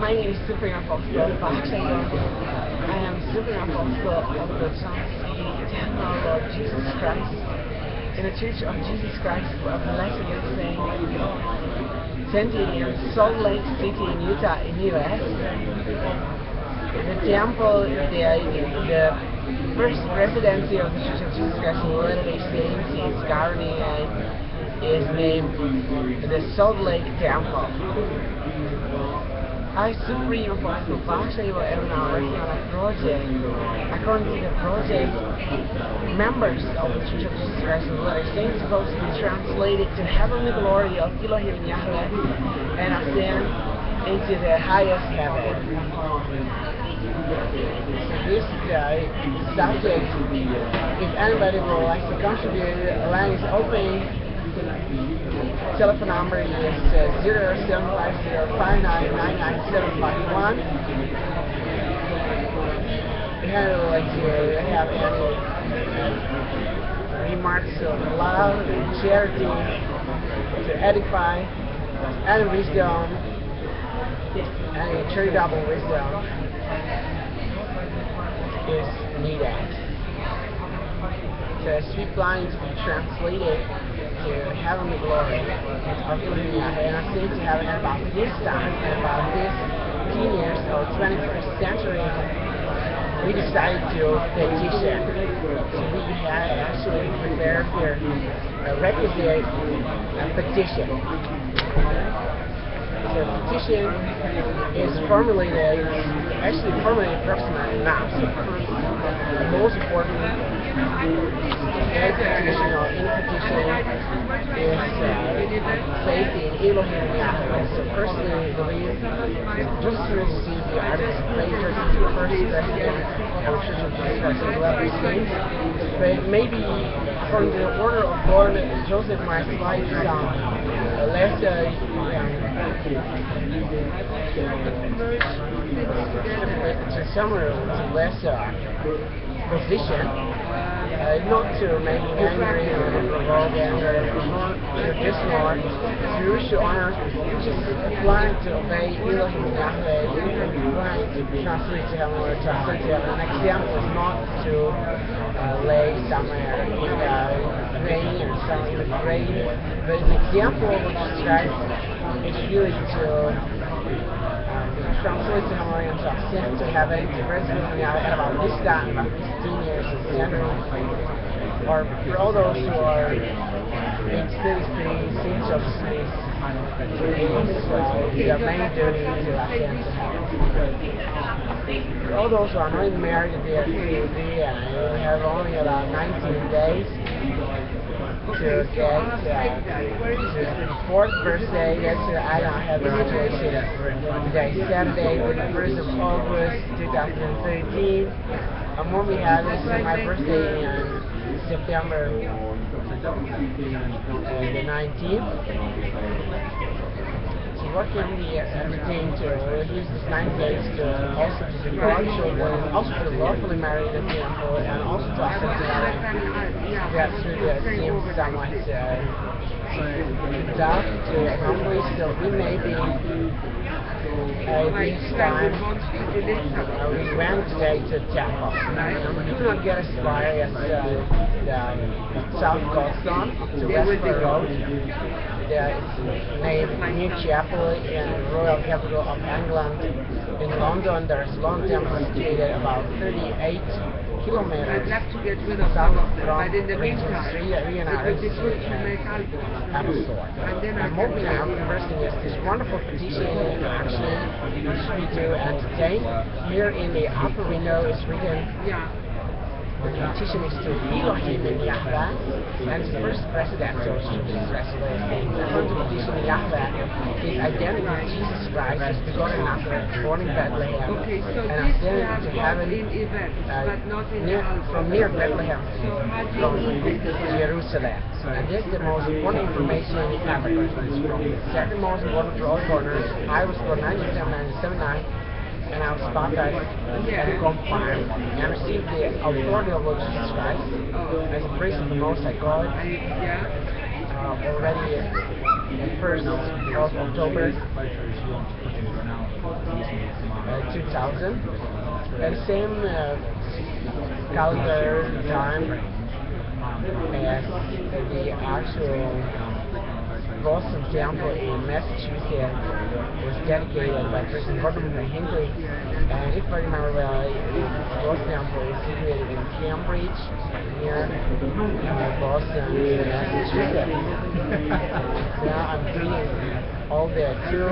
My name is Supernal Baksay. I am Supernal of the Temple of Jesus Christ in the Church of Jesus Christ of Latter-day Saints, centered in Salt Lake City in Utah, in the U.S. The temple, the first residency of the Church of Jesus Christ of Latter-day Saints is governing and is named the Salt Lake Temple. I Supreme Apostle Baksay will every now working on a project. According to the project, members of the Church of Jesus Christ of Latter-day Saints supposed to be translated to heavenly glory of Elohim Yahweh and ascend into the highest heaven. This subject, if anybody would like to contribute, the line is open. Telephone number is 0750-5999751. If you would like to have any remarks of love and charity to edify and wisdom, and charitable wisdom is needed. The sweet line to be translated to heavenly glory of Elohim Yahweh, and I seem to have about this time, about this 10 years or 21st century, we decided to petition. So we had actually prepared here a requisite petition. The petition is formulated, approximately now. So the most important petition or in petition is faith in Elohim Yahweh. So personally, I believe just to receive the articles of faith, just the first president of the Church of Jesus Christ of Latter-day Saints, but maybe from the order of God, Joseph might slide some less to summary less position, not to make angry or provoke anger, not just more spiritual honor, just applying to obey Elohim Yahweh, applying to translate to heaven or translate to heaven. An example is not to lay somewhere in rain or something in the rain, but an example which describes is really to translate to heaven and to ascend to heaven, to rescue from Yahweh at about this time, about 15 years in January, or for all those who are in cities, saints of cities, their main duty to ascend to heaven. For all those who are not married, they are free, and have only about 19 days to get the fourth birthday. That's I don't have a situation today. Saturday, the 1st of August, 2013. And what we have is my birthday in September the 19th. So what can we entertain to use this 9 days to also to support children, also to lawfully marry the temple, and also to accept the that seems somewhat tough to accomplish, so we may be this time we went today to the temple. We do not get as far as the South Coaston to Westford Road. It's named New Chapel in the Royal Capital of England. In London, there's one temple situated about 38 kilometers south from Regent Street, Arena, and Abbotsford. I'm hoping now conversing is this wonderful petition actually should be to entertain. Here in the upper window is written, the petition is to Elohim and Yahweh, and the first president of Jesus Christ. According to the petition, Yahweh is identical to Jesus Christ, as begotten Nazareth, born in Bethlehem, and ascended to heaven from near Bethlehem, from Jerusalem. And this is the most important information in Africa. From the second most important for all foreigners. I was born 1979. And I was baptized and confirmed and received the authority of Lord Jesus Christ as a priest of the Most High God already 1st of October 2000. And same calendar time as the actual Boston Temple in Massachusetts was dedicated by President Gordon Hinckley. And if I remember well, the Boston Temple is situated in Cambridge, near Boston, Massachusetts. Now I'm doing all there too.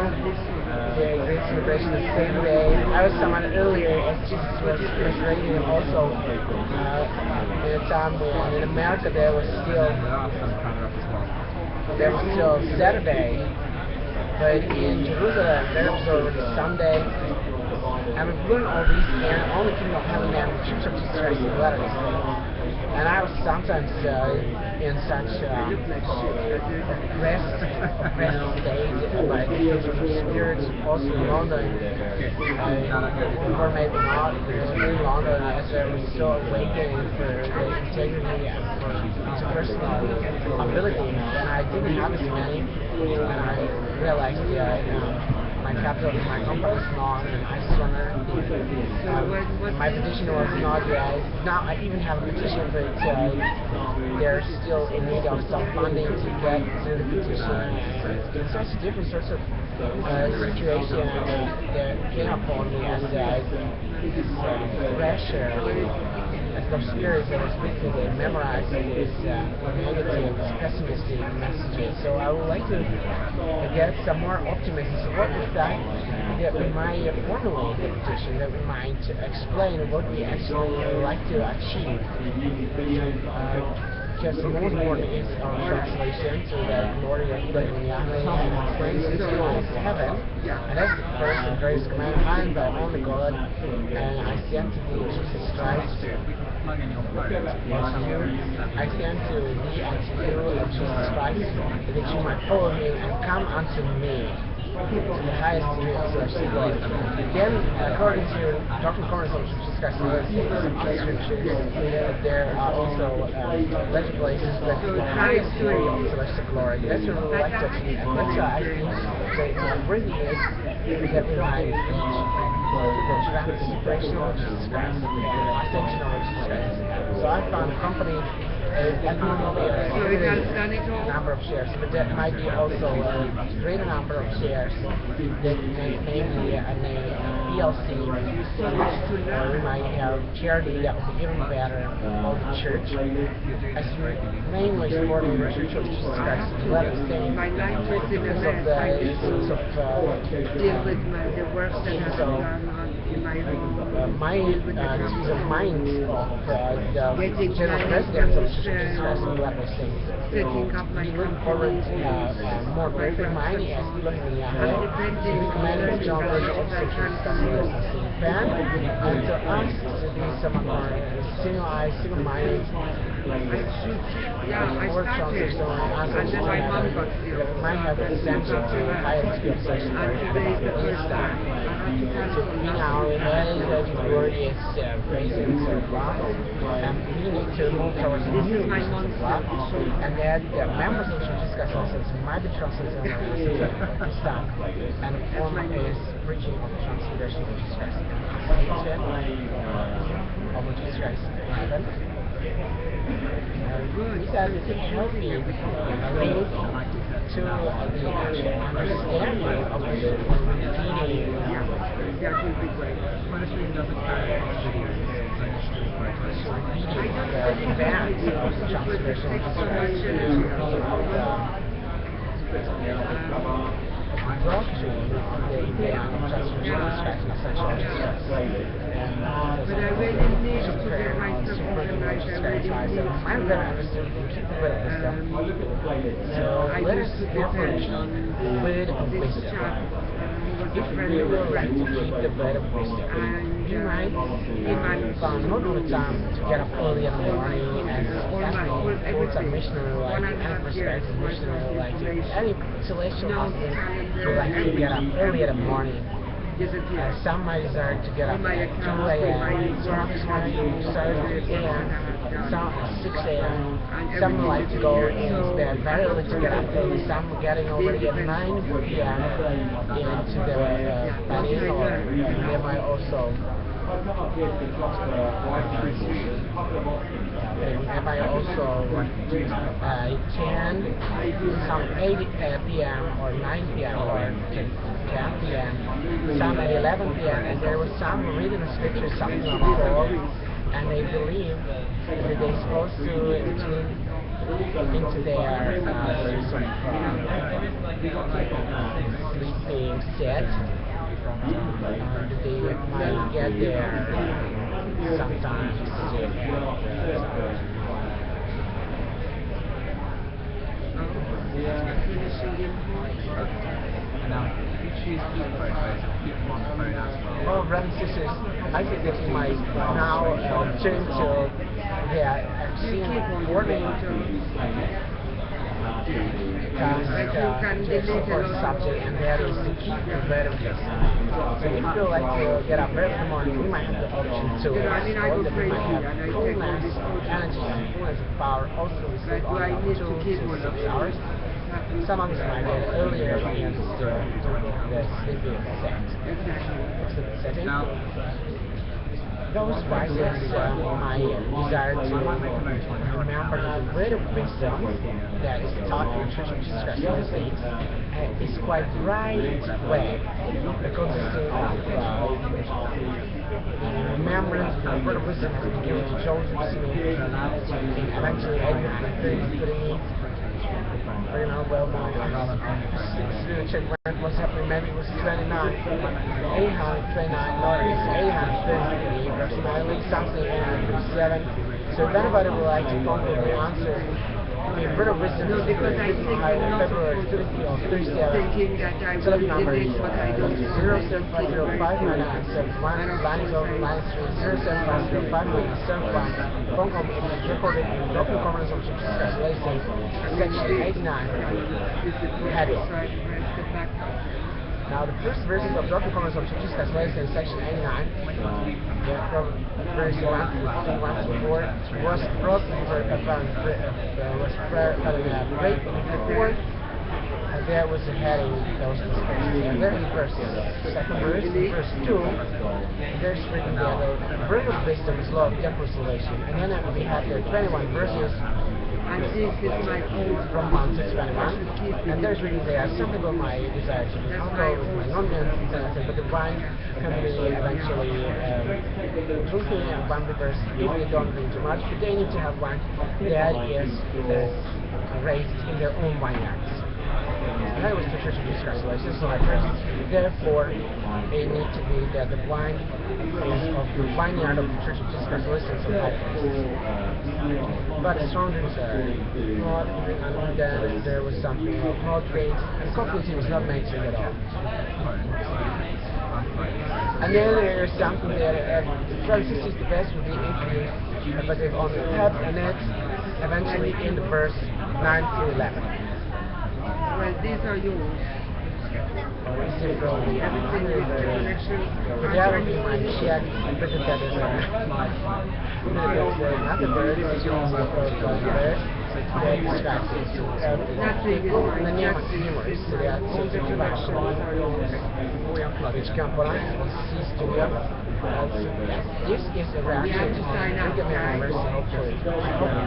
The great celebration the same day. I was someone earlier as Jesus was resurrected, also in a time when in America there was still Saturday, but in Jerusalem there was already Sunday. And we've learned all these, and only Kingdom of Heaven and the Church of Jesus Christ in Latter-day. And I was sometimes in such oppressed state by the spirits, also in London. Or maybe not, because in London as I was still awakening for the integrity and for interpersonal ability, and I didn't have as many, and I realized my capital is my compass, not an ice runner. My petition was not yet. Now I even have a petition, but they're still in need of some funding to get to the petition. It's such different sorts of situation that came upon me as this pressure. As the spirits that was with me, they memorized these negative, pessimistic messages. So I would like to get some more optimism. So what is that we might formulate the petition, that we might explain what we actually would like to achieve. Because the most important is our translation to the glory of the Yahweh and praise His glory is heaven. And that's the first and greatest command. I am the only God, and I send to thee Jesus Christ. I send to thee and to you Jesus Christ, that you might follow me and come unto me. The highest degree of celestial glory. Then, according to Dr. Corners of Jesus Christ, some other scriptures, there are also legislations that the highest degree of celestial glory. That's what we would like to achieve. And that's why I think the worthy is that we might reach the transfiguration of Jesus Christ, the ascension of Jesus Christ. So I found a company abnormally number of shares, but there might be also a greater number of shares that maybe a PLC, we might have charity that would be even better, or the church, as mainly supporting the Church of Jesus Christ of Latter-day Saints because of the issues of my peace of mind of the general president of the Church of Jesus Christ of Latter-day Saints. We look forward to more greater mighty as looking in Yahweh, to be commanded of John Version of the Church of Japan, and to us to be someone more single-eyed, single-minded, workshops or so on, that might have the potential to higher experience to be our very glorious presence of God, and we need to move towards the new presence of God, and that the members of Jesus Christ might be translated on the stuff, and the form is preaching of the transfiguration of Jesus Christ, of Jesus Christ in heaven. These are the healthy link to the actual understanding of the repeating the events of the transfiguration of Jesus Christ, doctrine of the event of transfiguration of Jesus Christ, essential of Jesus Christ. But I really need to get my supernal Jesus Christ. I'm going to understand the people of wisdom. So let us therefore keep word of wisdom. If we will like to keep the word of wisdom, you might find not all the time to get up early in the morning and towards a missionary life, any perspective missionary life, any celestial husband who likes to get up early in the morning Some might desire to get up at 2 a.m., some might desire to 8 a.m., some 6 a.m., some like to go in bed very early to get up early, some getting already at 9 p.m. into their planning, or they might also attend some 8 p.m. or 9 p.m. or 10 p.m., some at 11 p.m. And there was some reading the scripture, something of 4, and they believe that they're supposed to tune into their sleeping set. They might get there sometimes. Now, if you choose to keep photos, keep them on the phone as well. Well, brothers and sisters, I think that you might now turn to the seeing warning subject, and that is to keep your bed of this. So if you feel like to get up early in the morning, we might have the option to explore that we might have fullness, energy, and fullness of power also receive on 2 to 6 hours. Some of us might get earlier in the sleeping setting. Those prices my desire to remember the greater wisdom that is taught in the Church of Jesus Christ of the Saints is quite right way, because remembrance of the greater wisdom has been given to Joseph Smith, and eventually Edward III. Well, check what's happening. Maybe it was 829, no, it's 833, verse 9, something 837. So if anybody would like to come with the answer, the Brother Wisdom is February 30 or 37. Telephone number is 075059971. Line is over line 075059971. Phone call is recorded in the Open Conference of Jesus Christ Lessons, section 89. Heading. Now, the first verses of Doctrine and Covenants of Jesus Christ Lessons, section 89, from verse 1 to 4, was brought before there was a heading that was discussed. And there in verse, second verse, verse 2, there's written there, the word of wisdom is law of reconciliation. And then we have there 21 verses. And this is my oath from 1 to 21. And there's really there something about my desire to be humble with my non-consent, but the wine can be eventually drinking and one because if they don't drink too much, but they need to have wine that is raised in their own vineyards. And that was the Church of Jesus Christ. So I first, therefore, it needs to be that the wine is of the vineyard of the Church of Jesus Christ. So but strong drinks are not, and then there was something of moderate, and coffee was not mentioned at all. And then there's something that Francis is the best would be if you but if on the tab and it eventually in the verse 9 through 11. Well, these are yours. Everything but that would be my check, but that is another bird, is also a bird. That describes it to the numerous, so that seems to be which component cease to be this is a reaction to the members of the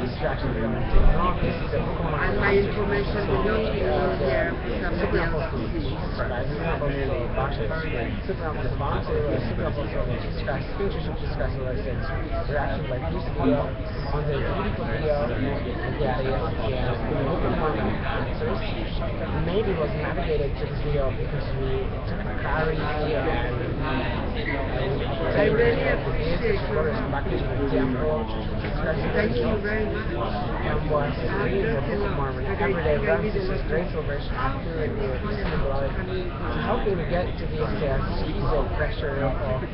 distraction. This is a book of my information to me here from Supernal Baksay, Supernal Jesus Christ, Pictures of Jesus Christ, reaction like this video on the beautiful video that is the book of my answers. Maybe it was navigated to this video because we took a carry and I really appreciate your package of Thank you very much. And was reading the Book of Mormon every day. Brothers and sisters, great salvation, purity, peace, and blood, helping to get to this schizo pressure of the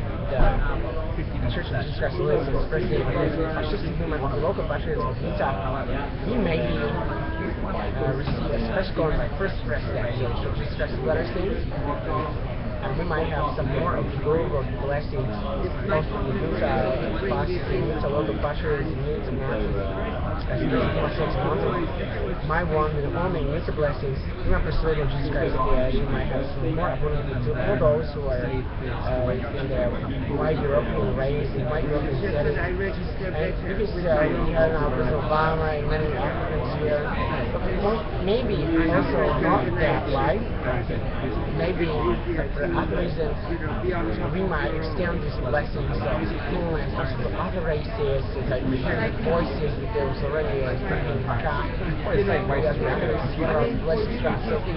Church of Jesus Christ of Latter-day first day fascistic movement of the local patriots of Utah. He may receive a special going by first president of the Church of Jesus Christ of Latter-day Saints. and we might have some more of the gold or the blessings of the Utah fasting, Utah local butchers in Utah mountains, as it is more 6 months. My one with only Utah blessings, we might persuade of Jesus Christ that we might have some more abundantly to all those who are in the white European race, in white European setting. And because we have now President Obama and many Africans here, maybe also not that white, maybe for other reasons, we might extend these blessings of influence also to other races, like we hear the voices that there was already in Ka, or the same way as other races were our blessings from. So we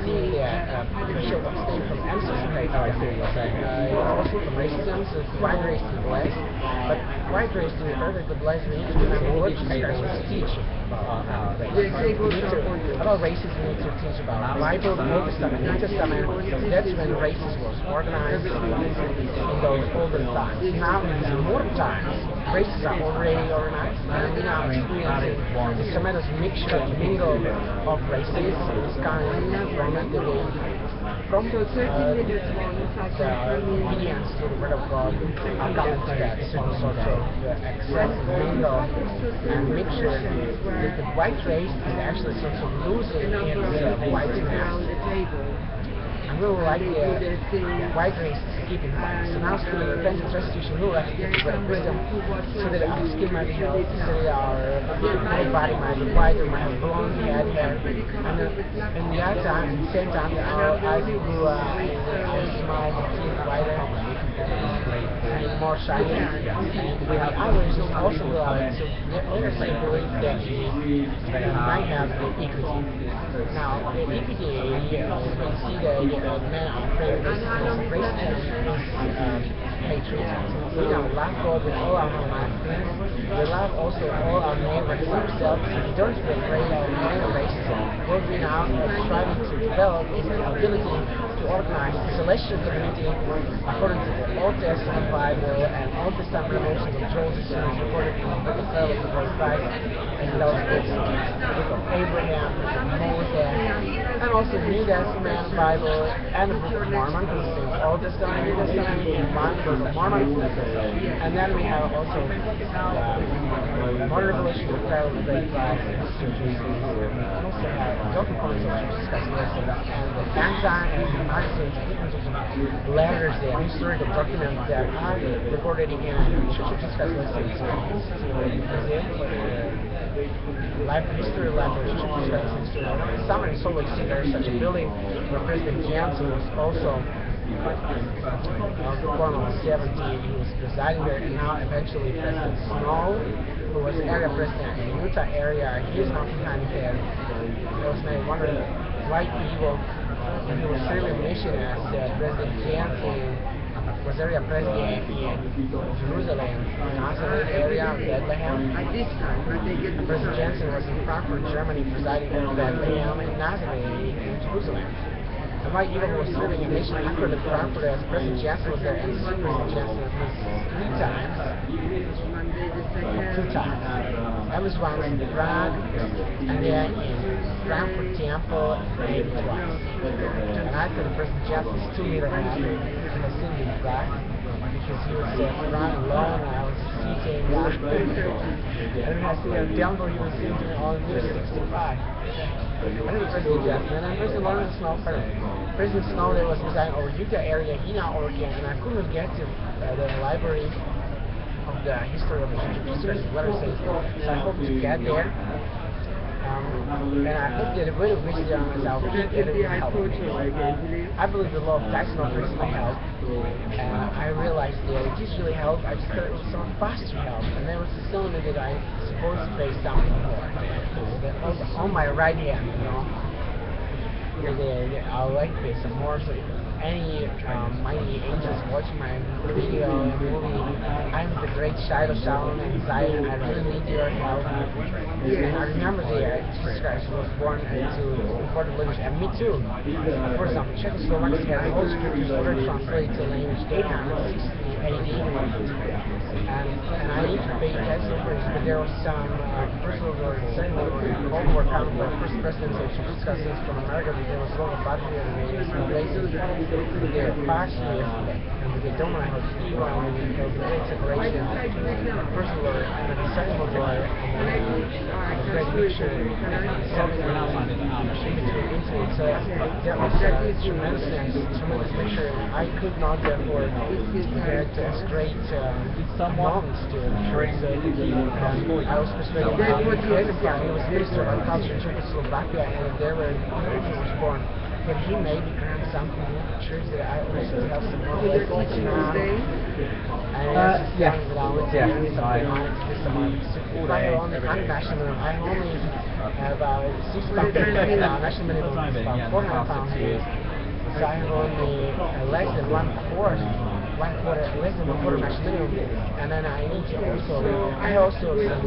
see that Bishop abstained from ancestry, also from racism, so white race is blessed, but white race to be perfectly blessed, we need to remember what Jesus Christ was teaching about races. We need to teach about Bible, the Old Testament, New Testament. That's when races was organized in those olden times. Now in these modern times, races are already organized, and we now experiencing this tremendous mixture and mingle of races. It's kind of from the way from the obedience to the Word of God are coming to that certain sort of accept, mingle, and mixture that the white race is actually sort of losing its whiteness. And we would like the white race to keep in mind. So now through the repentance restitution, we would like to give the wisdom so that our skin might be healthy, so that our whole body might be whiter, might have blonde hair. And in that time, at the same time, our eyes grew and our smile became whiter and more shiny. And the others also will so let us believe that we might have the equity. Now, the equity, we see the men are afraid of racism is patriotism. We now love God with all our heart. We love also all our neighbors ourselves. We don't feel afraid of any racism. What we now are striving to develop is the ability to organize the celestial community according to the Old Testament Bible and Old Testament revelations of Joseph recorded in the book of Pharaoh, the Great Christ, and those books, the book of Abraham, the book of Moses, and also the New Testament Bible and the book of Mormon, because it's the Old Testament, New Testament, and one book of Mormon. And then we have also the modern revelation of Pharaoh, the Great Christ, and also have Doctrine Points of Jesus Christ listed, and the Enzyme and the magazines, letters there, historical documents that are recorded in Church of Jesus Christ listed museum for the life history library, Church of Jesus Christ history. Somewhere in Salt Lake City there is such a building where President Johnson was also Supernal 70, he was presiding there, and now eventually President Snow, who was area president in the Utah area, he is now behind there. He was made one of the white people, and he was serving mission as President Johnson was area president in Jerusalem, Nazareth area of Bethlehem. President Johnson was in Frankfurt, Germany, presiding over Bethlehem and Nazareth in Jerusalem. And white people were serving a mission after the Frankfurt as President Johnson was there, and President Johnson was 3 times. 2 times. I was once in Prague, and then in Frankfurt Temple, maybe twice. And I thought President Johnson is 2 meters high, and I seen him in Prague, because he was running alone, and I was sitting down. And then I see a temple, he was sitting on near 65. I think President Johnson, and then President Lawrence Snow, President Snow there was presiding over Utah area, he now Oregon, and I couldn't get to the library of the history of the Church of Jesus Christ letter says, so I hope to get there. And I hope that a bit of wisdom is our feet that it will help me. I believe the law of tax not brings my help, and I realized that it just really helped. I just thought it was so fast to help, and there was a cylinder that I supposed to pay something for. On my right hand, you know. I would like to pay some more. So if any mighty angels watching my video and movie, I'm the great Shiloh, Shalom, and Zion. I really need your help. And I remember the Jesus Christ was born into important language, and me too. For example, Czechoslovakia has all scriptures already translated to language 860 AD. and I need to pay attention first, but there was some personal or second or overcome the first presidency of discussions from America, there was a lot of battery and some races, they're partially and they don't want to have ego and they have great separation, first of all, and the second of all, a great mixture, so that was tremendous mixture. I could not therefore get as great moments to it. I was persuaded by the creative part. He was minister of culture in Czechoslovakia, and there where he was born. But he made me grant something in the church that I also have some more lessons now. I only have about 6 pounds now. National minimum is about 400 pounds a year. So I have only less than one quarter less than one quarter national minimum. And then I need to also, I also some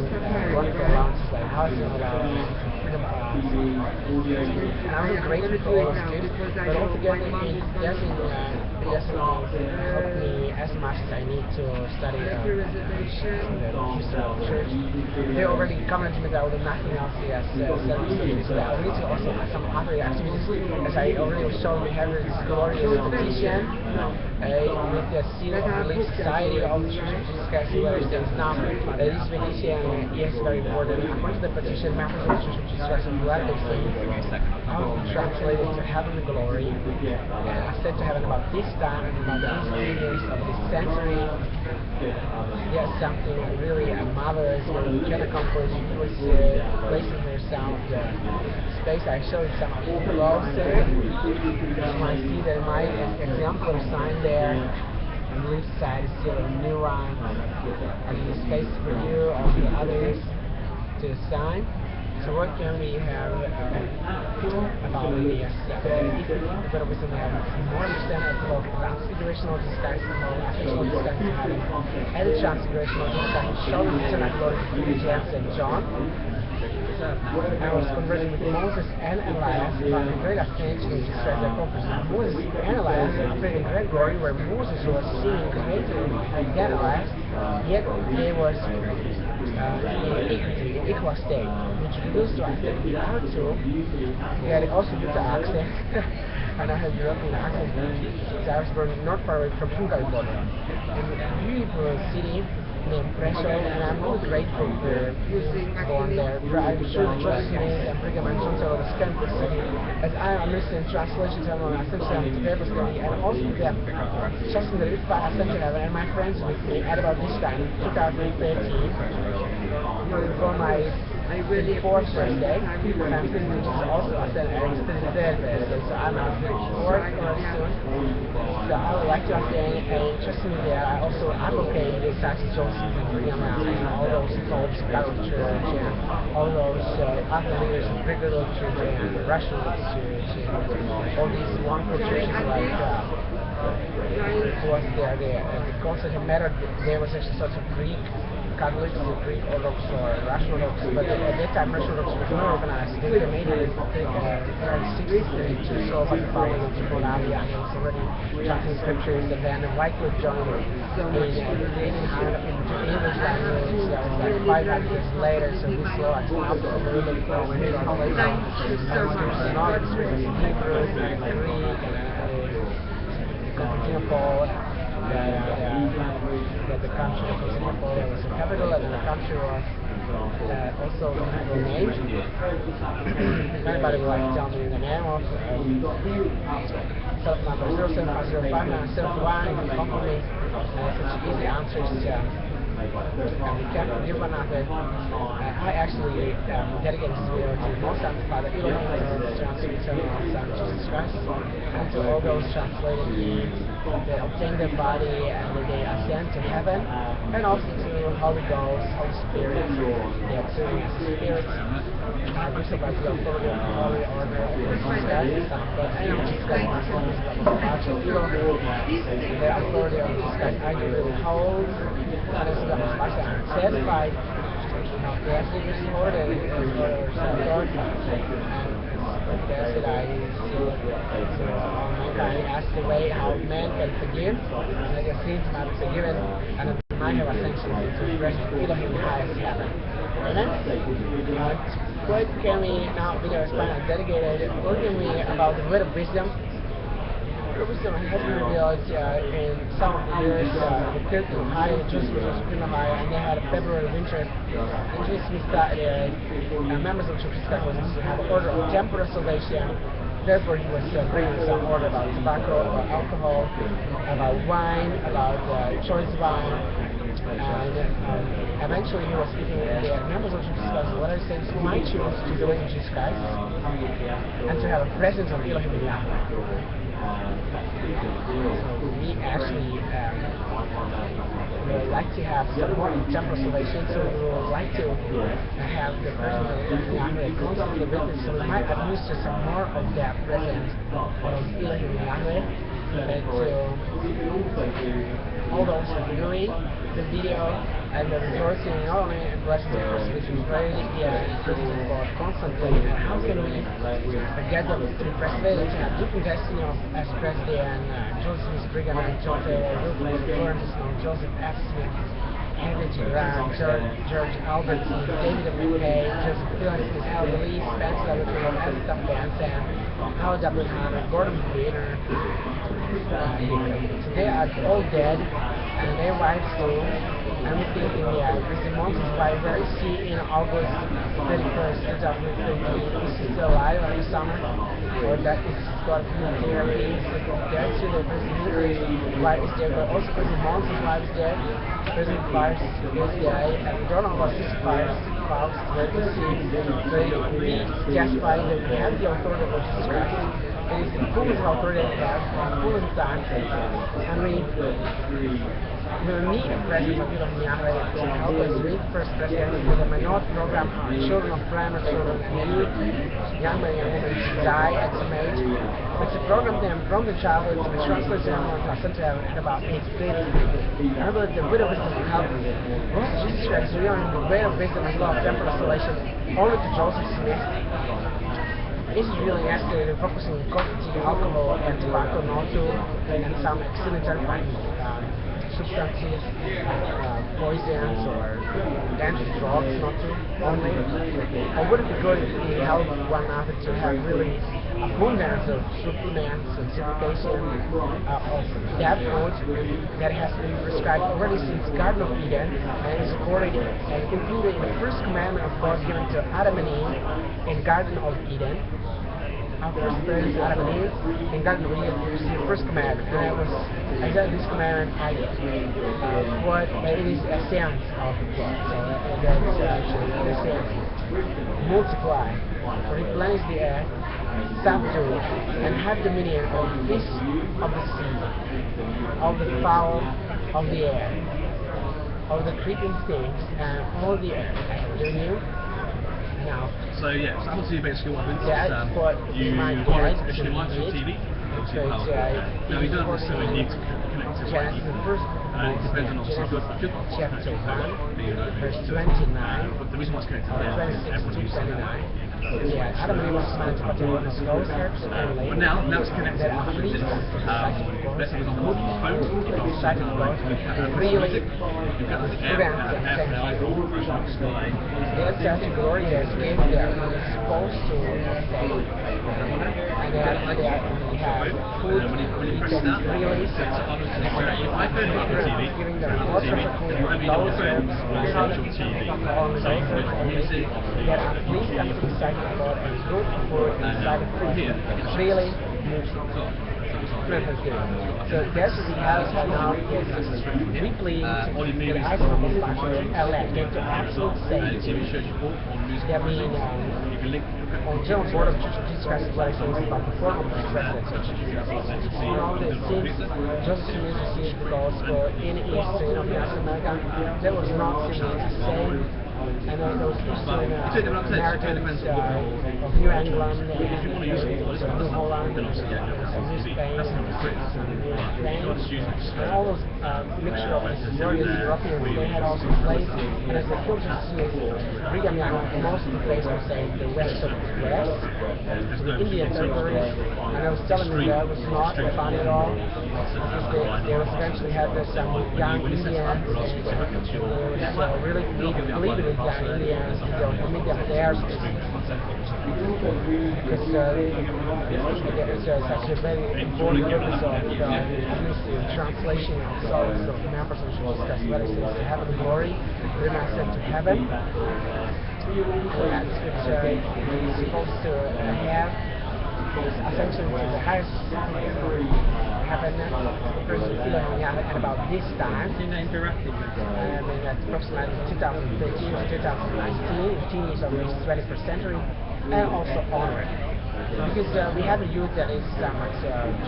wonderful allowances like housing allowance, freedom allowance. And I'm grateful for all of this, but altogether it doesn't help me as much as I need to study the history of the church. They already commented me that I will do nothing else as studies. I need to also have some other activities. As I already showed, we have this glorious petition with the seal of Relief Society of the Church of Jesus Christ of Latter-day Saints. Now, this petition is very important. According to the petition, members of the Church of Jesus Christ of Latter-day Saints are translated to heaven and glory. I said to heaven about this time, about these 3 years of this century. Yes, something really marvelous where we can accomplish. He was placing herself the space. I showed some of the clothes there. You might see that my exemplar sign there. On the left side is still a new one. And the space for you or for others to sign. So what can we have about this? But obviously we have more understanding about transfigurational discussion, official discussion, and the transfigurational discussion showing the eternal glory of James and John. I was conversing with Moses and Elias about the great ascension which is said that Moses and Elias appeared in great glory where Moses was seen greater than Elias, yet they was in equal state, which reveals to us that we are to get also good access. And I have European accent. So I was born not far away from Hungary border, in a beautiful city named Prešov, and I'm really grateful for being born there. I'm sure the church cities and Brigham and Johnson are the campus city, as I understand translations of my ascension to their study, and also them trusting that if I ascend to heaven, and my friends with me at about this time, 2013, for my 4th birthday, and I'm thinking this is also ascended to the 3rd birthday, so I'm not 4th or soon. So I would like to ascend, and trusting there, I also advocate the Saxon Joseph and Brigham and all those folks, Catholic Church, and all those other leaders of Brigadier Church and Russian Church, and all these wonderful churches like was there, the concept of matter, there was actually sort of Greek Catholics, Greek Orthodox or Russian Orthodox, but at that time Russian Orthodox was more organized. They made it in the 60s to solve the problem of Moldavia, and it was already chanting scriptures, and then Wycliffe joined in 1800 into English language. That was like 500 years later, so this law is absolutely from his knowledge. Knowledge with Hebrew, and Greek, and Constantinople. That the country of Constantinople was the capital, and the country was also named. If anybody would like to tell me the name of cell number 07505 971, you can call me. Such easy answers. And we can give another. I actually dedicate this video to most of the Father Elohim, translated to our Son Jesus Christ, and to all those translated that obtain their body and they ascend to heaven, and also to Holy Ghost, Holy Spirit, the experience of spirits. I wish about the authority of the Holy Order of Jesus Christ, the Son of God, and of Jesus Christ, the Son of God, the authority of Jesus Christ. I do really hold, and as much as I'm satisfied, the Ascension Lord and Lord God, and that's that I see mankind as the way how man can forgive, and their sins might be forgiven, and might have ascension to President Elohim highest heaven. Amen? What can we now video is finally dedicated? What can we about the word of wisdom? Wisdom has been revealed in some years, the Kirtan High, just Supernal High, and they had a February winter. And just we started, members of Church of have an order of temporal salvation. Therefore, he was bringing some order about tobacco, about alcohol, about wine, about choice wine. And eventually, he was speaking with the members of Jesus Christ. What I say is, you might choose to believe in Jesus Christ and to have a presence of Elohim in Yahweh. So we actually would like to have some more temporal salvation, so we would like to have the presence of Yahweh constantly with us, so we might administer some more of that presence of Elohim Yahweh to all those who are viewing the video and the rejoicing not only in blessings of course which we pray praising God constantly, and how can we get them to participate to have different destiny of as President Joseph Brigham and John Taylor, Lawrence, Joseph F. Smith, Henry G. Brown, George Albertine, David McKay, Joseph Phillips, Elder Lee, Spencer Everett, Esther Benson, Howard W. Hunter, Gordon Wiener. So they are all dead, and their wives too. And we think in the month of where is he in August 31st, 2013? Is he still alive in the summer? Or that is got there? That's still the President wife is there, but also President Monson's wife is there. President Vice is there, and we don't know about his wives. Where is he? So we testify that we have the authority of Jesus Christ. It is the fullest authority that we have, fullest time, and we will need a president of Elohim Yahweh to help us read First President with a minority program on children of primary children and youth, young men and women to die at some age. It's a program them from the childhood to be translated in about 8 states. I believe the widow wisdom will help Jesus Christ revealing the way of wisdom as well of temporal restoration only to Joseph Smith. This is really necessary in focusing on coffee, alcohol, and tobacco, not to, and some accidental substances, poisons, or dangerous drugs, not to only. Or would it be good if we help one another to have really abundance of supplements and certification of that food that has been prescribed already since Garden of Eden and is recorded and included in the first commandment of God given to Adam and Eve in Garden of Eden. Our first parents, Adam and Eve, in Garden of Eden, received the first commandment, and it was exactly this commandment what it is the essence of God. So that is actually the essence. Multiply, replenish the earth, subdue, and have dominion of the fish of the sea, of the fowl of the air, of the creeping things, and all the earth. I have given you. Now, so yeah, so that was basically what happens. That's what you borrow actually watch your TV. Now you don't necessarily need to connect to it. It depends on obviously if you've got chapter 1, verse 29. But the reason why it's connected is everyone uses it. Yeah, Adam and Eve was meant to partake of those herbs only. But now it's connected. Let's say it's on the phone. You've got really you've got this there's such a glorious gift that we're supposed to stay. And then we have food we can really giving them more perfectly those herbs on those herbs only that are pleased unto the sight of God and good for the sight of food. Really so that's what we have now is weekly the item of the fashion elect into absolute state. That means on general board of Church of Jesus Christ is what I say about the former president of Jesus Christ. You know that since Joseph Smith received the gospel in Eastern of North America, that was not seen as the same. And then those Eastern Americans of New England, New Holland, New Spain, Brits and English students. And all those mixture of Northern Europeans, they had also placed, and as the filters Brigham Young, most of the places were saying the west of the West, the Indian territories, and I was telling them that was not fun at all, because they was eventually had some young Indians, and they was really believing in young Indians, so to meet them there, because it's such a very important purpose of this translation of souls of members of Jesus Christ, to heaven glory, they're not sent to heaven. That's what it's supposed to have. Essentially, to the highest heaven, person feeling at about this time. I mean, at approximately 2013 to 2019, teens of the 21st century, and also onward. Because we have a youth that is somewhat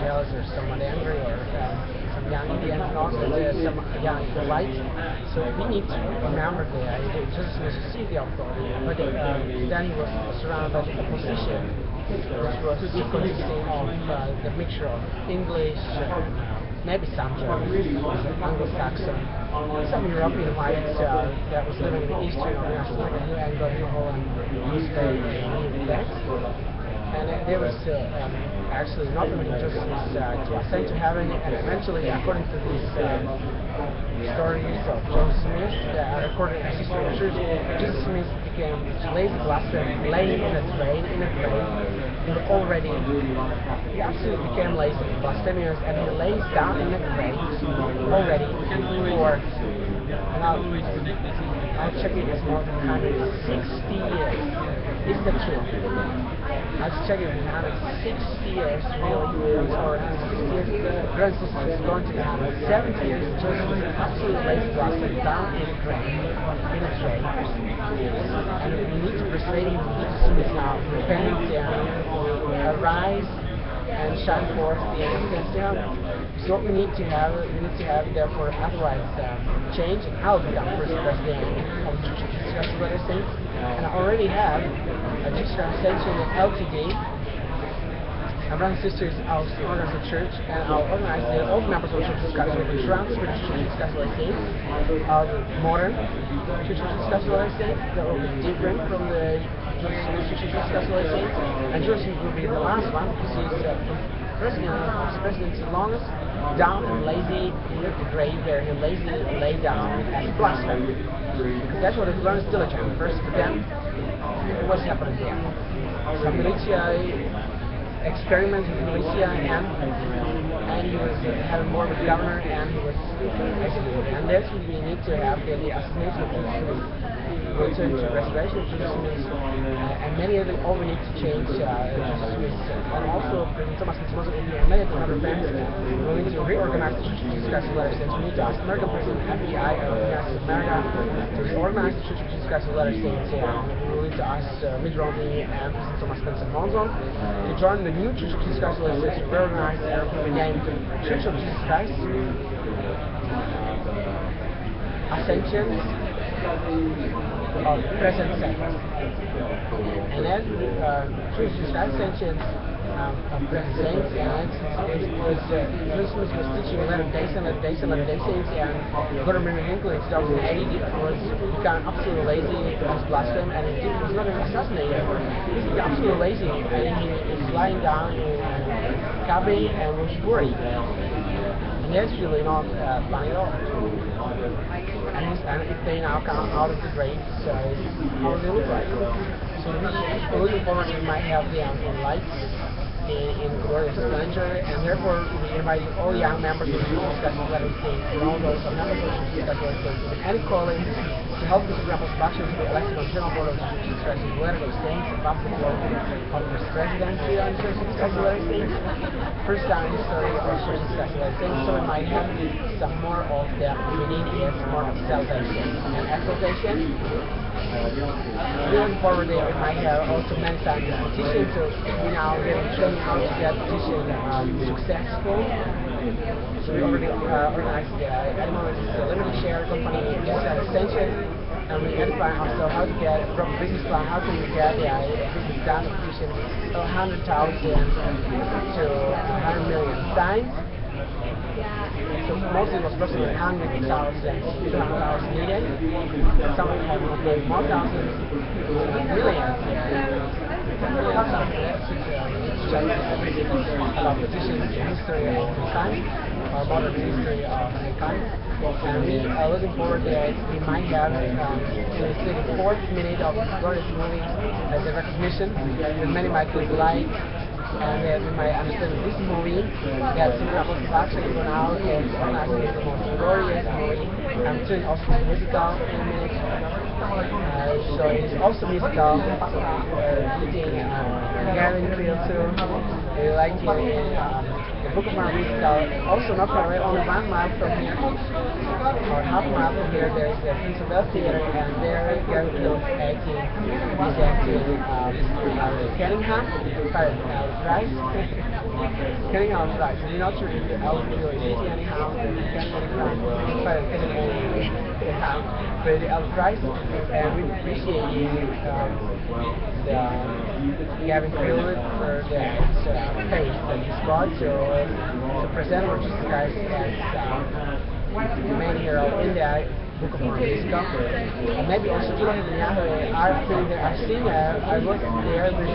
jealous or somewhat angry, or some young Indians, and also some young white. So we need to remember that Jesus was received the authority, but then he was surrounded by the opposition, which was consisting of the mixture of English, maybe some German, Anglo-Saxon, some European whites that was living in the eastern of North America, England, Holland, Spain, and New Zealand. And there was actually not only just to ascend to heaven, and eventually, according to these stories of John Smith, according to history of the church, Jesus Smith became lazy blasphemer, laying in a train, and already he absolutely became lazy blasphemous, and he lays down in a grave already for I'll check it, it's more than 160 years. Is that true? I was checking it, 160 years, really, or 160 years. Brothers and sisters, is going to be 170 years. Just absolutely lazy blasphemy down in a grave, in a train. And we need to persuade him to now repent and arise and shine forth the evidence to him. So what we need to have, therefore, otherwise change, and I'll become first president of the Church of Jesus Christ of Latter-day Saints, and I already have a Jesus Christ Ascension LTD. Brothers and sisters, I'll organize the church, and I'll organize all the members of the Church of Jesus Christ will be transferred to the Church of Jesus Christ of Latter-day Saints, modern Church of Jesus Christ of Latter-day Saints, that will be different from the Church of Jesus Christ of Latter-day Saints, and Joseph will be the last one, because he's president's the longest, down and lazy in the grave where he lazily lay down as blasphemer. Because that's what he learns diligently first, but then what's happening there? Some militia experiments with militia, and he was having more with the governor, and he was executed. And that's what we need to have, the assassination of Jesus, return to restoration of Jesus, and many of them, all we need to change Jesus, and also Thomas and many of the other friends, we need to reorganize the Church of Jesus Christ of Latter-day Saints. We need to ask American President FBI of the United States of America to reorganize the Church of Jesus Christ of Latter-day Saints. We need to ask Mitt Romney and President Thomas Spencer Monson to join the new Church of Jesus Christ of Latter-day Saints, reorganized and renamed Church of Jesus Christ Ascension of present saints. And then Church of Jesus Christ Ascension of present saints, and Christmas was teaching 11 days, and Saints, and Governor Hinckley in 2008 was becoming absolutely lazy, was blasphemed, and he was not even assassinated. He was absolutely lazy, and he is lying down in a cabin and was worried. And that's really not funny at all. And if they now come out of the grave, how do they look like? So we're looking forward to might have them in lights, in glorious splendor, and therefore we invite all young members of the Jesus Christ of Latter-day Saints, and all those members of the Jesus Christ of Latter-day Saints, with any calling to help the Supreme Baksay to be elected on the General Board of the Jesus Christ of Latter-day Saints, above the board of the presidency on the Church of Jesus Christ of Latter-day Saints. First time in the story of the Church of Jesus Christ of Latter-day Saints, so we might have some more of that. We need is more of salvation and exaltation. Going forward, we might have also many times petitions, so we now getting trained how to get petition successful. So we already organized the Animal Limited Share Company Extension, and we identify also how to get a proper business plan, how can we get a business done efficient, 100,000 to 100 million times. So mostly it was approximately 100,000 to 200,000 million. Some we have more thousands, millions. It's just about positions in history of mankind, or modern history of mankind. And we are looking forward that we might have in the 34th minute of this glorious movie as a recognition that many might like. And that we might understand that this movie that Supernal Baksay is now is organizing is the most glorious movie. I'm doing also musical image. So it is also musical. Eating Gavin Field too. We like it in the Book of Mormon musical. Also not far away, only 1 mile from here, or half a mile from here, there is the Prince of Wales Theater, and there Gavin Field acting is acting Cunningham, Price. Cunningham Price. I'm not sure if the Elf Field is eating anyhow, but Cunningham, but the Elf Price, and we appreciate the Gavin Field for the face that he's brought to present our Jesus Christ as the main hero in the Book of Mormon musical. And maybe also even in Yahweh, I think that I've seen I was there with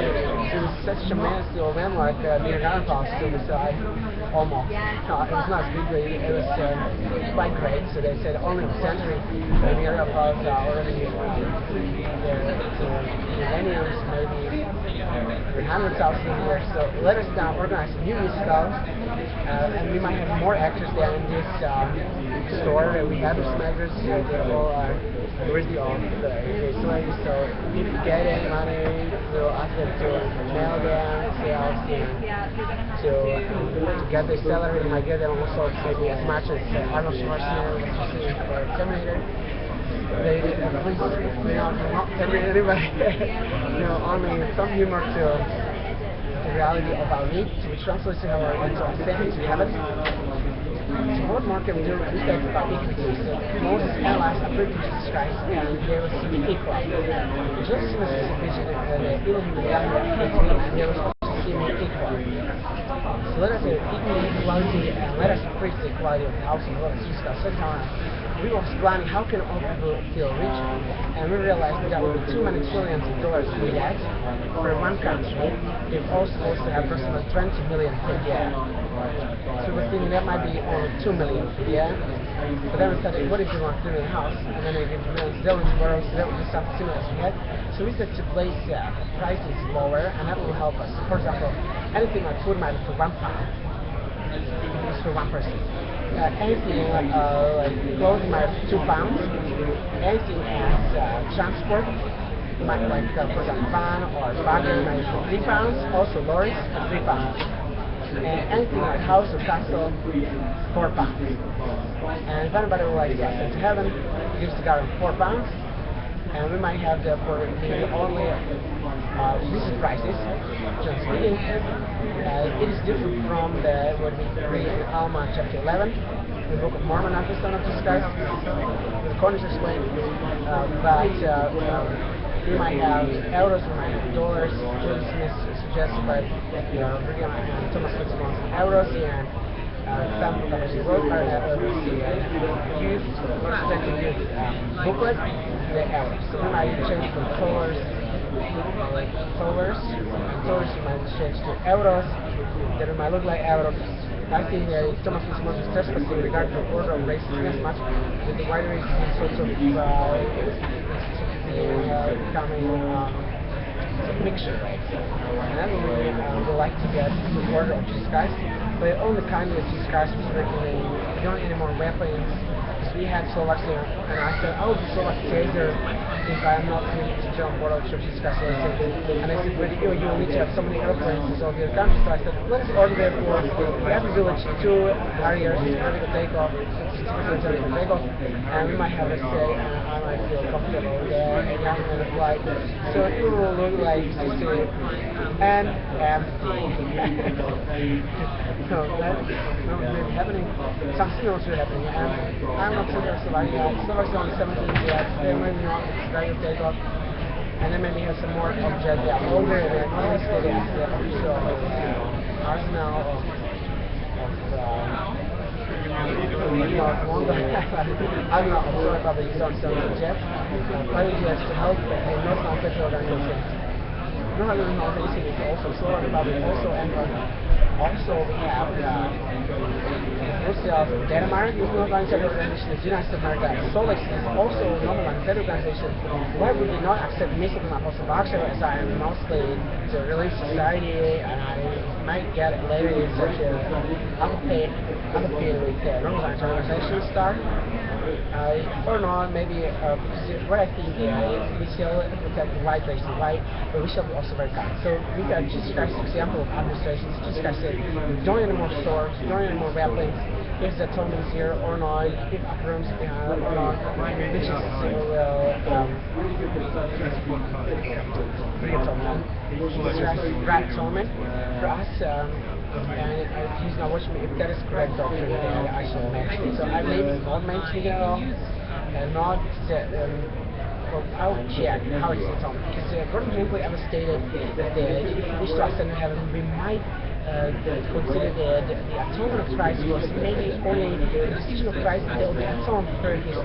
such a tremendous event like the Garden costume, so I almost, no, it was not as big, but it was quite great. So they said only recently the Mira Falls already the millenniums, maybe 100,000 years. So let us now organize a new musical, and we might have more actors there in this store. We have the smackers. They all are worthy of the slaves, so if you get any money, we'll ask them to mail them sales to get their salary. You might get them also maybe as much as Arnold Schwarzenegger was receiving for Terminator. They not everybody, only some humor to the reality of our needs, which translates into our safety to heaven. So what market we do is that about equity. So Moses analyzed a pretty Jesus Christ and they were seeing equal. Just as a vision that even the they were supposed to see me equal. So let us equality and let us preach the equality of the house of Lord Jesus Christ. We were planning how can all people feel rich, and we realized that there would be too many trillions of dollars we had for one country. They're all supposed to have approximately 20 million per year. So we're thinking that might be only 2 million per year. But then we started, what if we want to do in a house? And then we give millions of dollars, that would be something similar as we had. So we said to place prices lower, and that will help us. For example, anything like food might be for £1. It's for one person. Anything like clothes might be £2. Anything as transport, might like for example van or baggage might be £3. Also lorries at £3. And anything like house or castle, £4. And if anybody would like to access heaven, gives the government £4. And we might have therefore the only visit prices. Just speaking, it is different from the what we read in Alma chapter 11, the Book of Mormon, not the Son of Jesus Christ. The corners explained, but we might have euros, we might have dollars. Joseph Smith suggests by Thomas Fitz wants euros and some of the road youth booklet, the euros. So we might change from dollars you might change to euros, that it might look like euros. I think Thomas is most trespassing in regard to order of races as much that the white race is sort of becoming a mixture, right? And then we would like to get the order of Jesus Christ, but only kind of Jesus Christ was regularly, we don't need any more weapons. We had Slovaks there, and I said, I would be Slovak Caesar if I'm not willing to jump board of church discussions, and I said, but you need to have so many airplanes of your country, so I said, let's order therefore every village 2 Harriers, vertical takeoff, and we might have a say, and I might feel comfortable there, and I'm going to fly. So it will look like sister and empty. So that's not really happening. Something else is happening, and I'm not sure surviving that. Slovak's only 17 yet, they're maybe not ready to take off. And then maybe have some more objects that are older and not listed as the official arsenal of I'm not sure about the use of some jets, private jets to help a non-profit organization. Not an organization is also Slovak Republic, also we have Russia, Denmark is not an organization, the United States of America, Solex is also not an organization. Why would we not accept me from Apostle Baksay as I am mostly the Relief Society, and I might get it later in such a unpaid with organization start? Or not, maybe what I think we shall protect the white race, but we shall be also very kind. So we got Jesus Christ's example of administrations. Jesus Christ said, don't any more swords, don't any more weapons, if the atonement is here or not, if upper rooms behind or not, which is free atonement. Jesus Christ's right atonement for us. And if he's not watching me, if that is correct doctrine, I shall mention it. So I believe not mentioning it at all, and not well, I'll check how it's atonement. Because Gordon Hinckley ever stated that if we wish to ascend to heaven, we might consider the atonement of Christ was maybe only the decision of Christ that will be atoned for his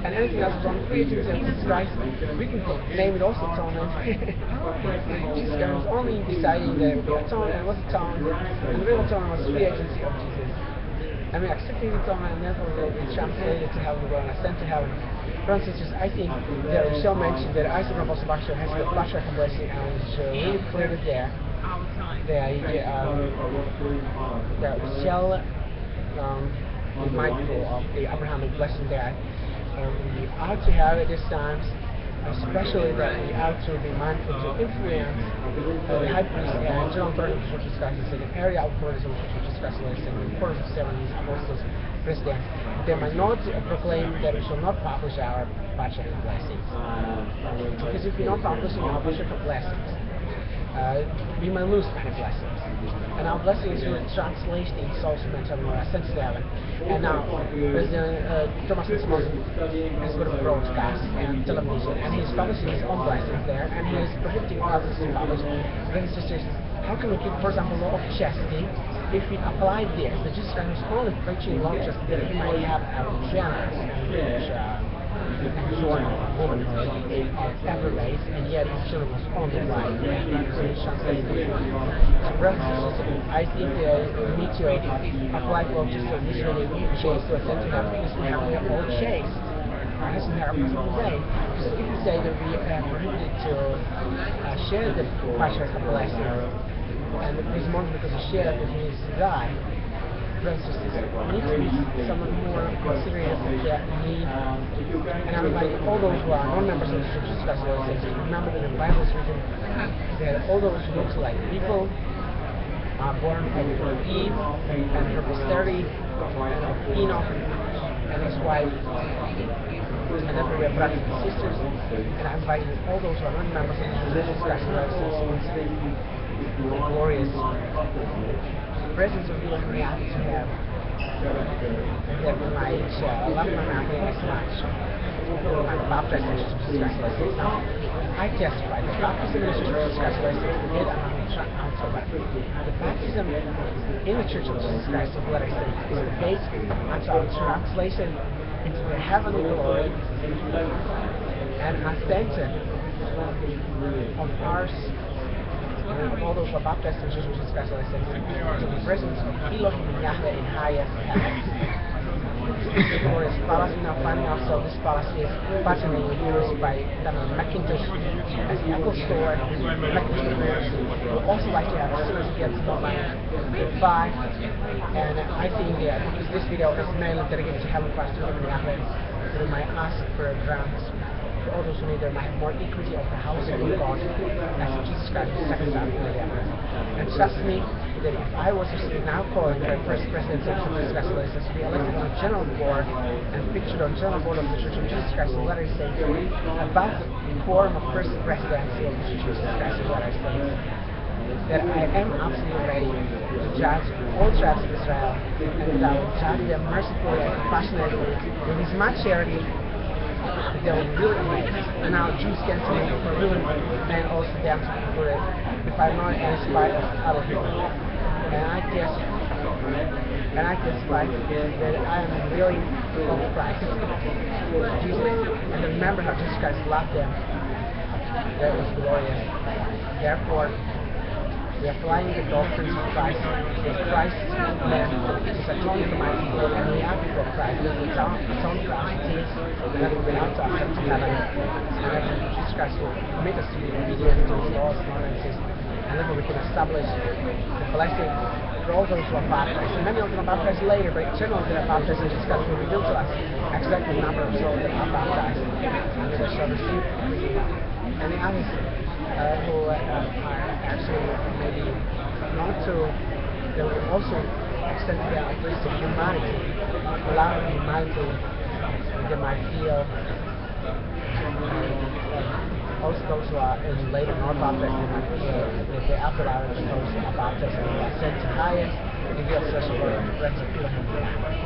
and anything else is on creativity of Jesus Christ, we can name it also atonement. Jesus Christ was only deciding that it would be atonement and was atonement, and the real atonement was free agency of Jesus. And we accept his atonement, and therefore will be translated to heaven, we're going to ascend to heaven. Brothers and sisters, I think that we shall mention that Isaac of Apostle Baksay has the flashback blessing, and really clear it there. That we shall be mindful of the Abrahamic blessing there. We ought to have at these times, especially that we ought to be mindful to influence the high priest and general authority of the church discussions and the area authorities of the church discussions and the importance of 70 apostles, presidents. They might not proclaim that we shall not publish our Baksay blessings. Because if we're not publishing our Baksay blessings, we may lose many blessings. And our blessings will translate in souls from eternal ascent to heaven. And now, President Thomas Smolson has got a broadcast and television, and he's publishing his own blessings there, and he is prohibiting all others to publish. Brothers and sisters, how can we keep, for example, law of chastity if we apply this? That Jesus Christ was only preaching law of chastity that he might have a generous womanhood of every race, and yet his children was only white. So he translated it. So brothers and sisters, I think we need to apply law of chastity. This really we chase to ascend to heaven because we have all chased. That's in our present day. So if we say that we are prohibited to share the Baksay blessing, and this month because we share it, he needs to die. Brothers and sisters, we need to be somewhat more considerate of that need. And I'm inviting all those who are non-members of the church discussions to remember that the Bible is written that all those who look like people are born from Eve and from posterity and of Enoch and his wife. And therefore we are brothers and sisters. And I'm inviting all those who are non-members of the church discussions to the glorious presence of being we have to have that we might love one another as much. We might baptize in Jesus Christ. Now, I testify that baptism in the Church of Jesus Christ is made on the baptism in the Church of Jesus Christ of what I say is the base unto our translation into the heavenly glory and ascension of ours. All those who are baptized in Jesus Christ, I said, to the presence of Elohim Yahweh in highest heaven. The glorious palace, we now finding ourselves, this palace is patronly used by Macintosh as the Apple Store, Macintosh we also like to have a series of gets about 5, and I think because this video is mainly dedicated to heaven Christ, to Yahweh. they might ask for a grant. For others who need, they might have more equity of the housing of God as Jesus Christ the second time in the earth. And trust me that if I was now calling for the first presidency of Jesus Christ to be elected on a general board and pictured on general board of the Church of Jesus Christ of Latter-day Saints about the form of first presidency of the Church of Jesus Christ of Latter-day Saints, that I am absolutely ready to judge all tribes of Israel, and that I will judge them mercifully and compassionately with as much charity that they will really need. And now Jews can to me for really and also them to be good if I'm not in spite of other people. And I testify that I am really of Christ, Jesus, and remember how Jesus Christ loved them. That was glorious. Therefore, we are flying the doctrines of Christ, with Christ's plan is atoning for my people, and we are people of Christ. This is atone for our sins, and that will be out to us to heaven. And that Jesus Christ will permit us to be obedient to His laws and ordinances, and therefore we can establish the blessing for all those who are baptized. And many of them are baptized later, but generally they are baptized in Jesus Christ will reveal to us exactly the number of souls that are baptized, and they shall receive and the others who are actually maybe not to, they will also extend their list of humanity, allow humanity, they might feel, also those who are in later not baptized, they might feel that they after hours those who are baptized and are sent to higher degree of social work, friends of people.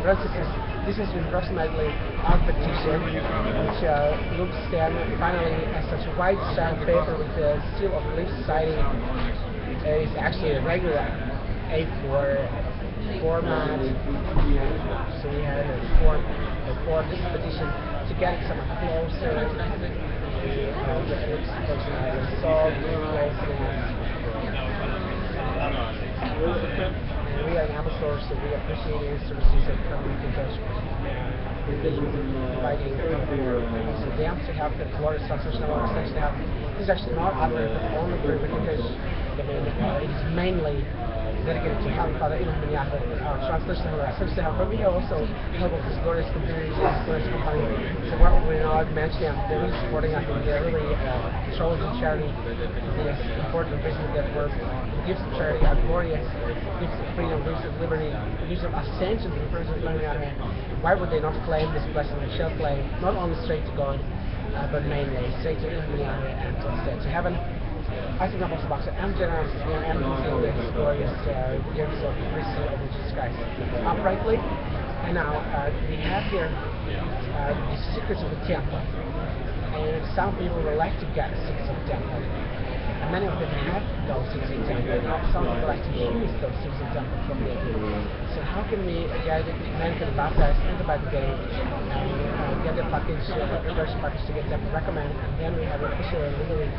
Brothers and sisters, this is approximately our petition, which looks then finally as such a white stamped paper with a seal of Relief Society. It is actually a regular A4 format. So we have a form for this petition to get it somewhat closer. It looks approximately solved, we are an Apostles, so we appreciate your services and coming to touch providing so the answer have the glorious translation of our section have this is actually not other but only for because it is mainly dedicated to Heavenly Father in our translation of our section have, but we also help with this glorious community, this glorious company. So what we're not mentioning, they're really supporting us and they're really showing the charity this important business that works. Gifts of charity are glorious, gifts of freedom, gifts of liberty, gifts of ascension to the person of Illuminati. Why would they not claim this blessing? They shall claim not only straight to God, but mainly straight to Illuminati and straight to heaven. I think I'm also Baksay. I'm generous and I'm using this glorious gifts of priesthood of Jesus Christ uprightly. And now we have here the secrets of the temple. And some people would like to get the secrets of the temple. And many of them have those secrets of the temple. Some people like to use those secrets of the temple from the So how can we get men can baptize, enter by the gate, and get the package, preparation package to get them to recommend, and then we have official and legally.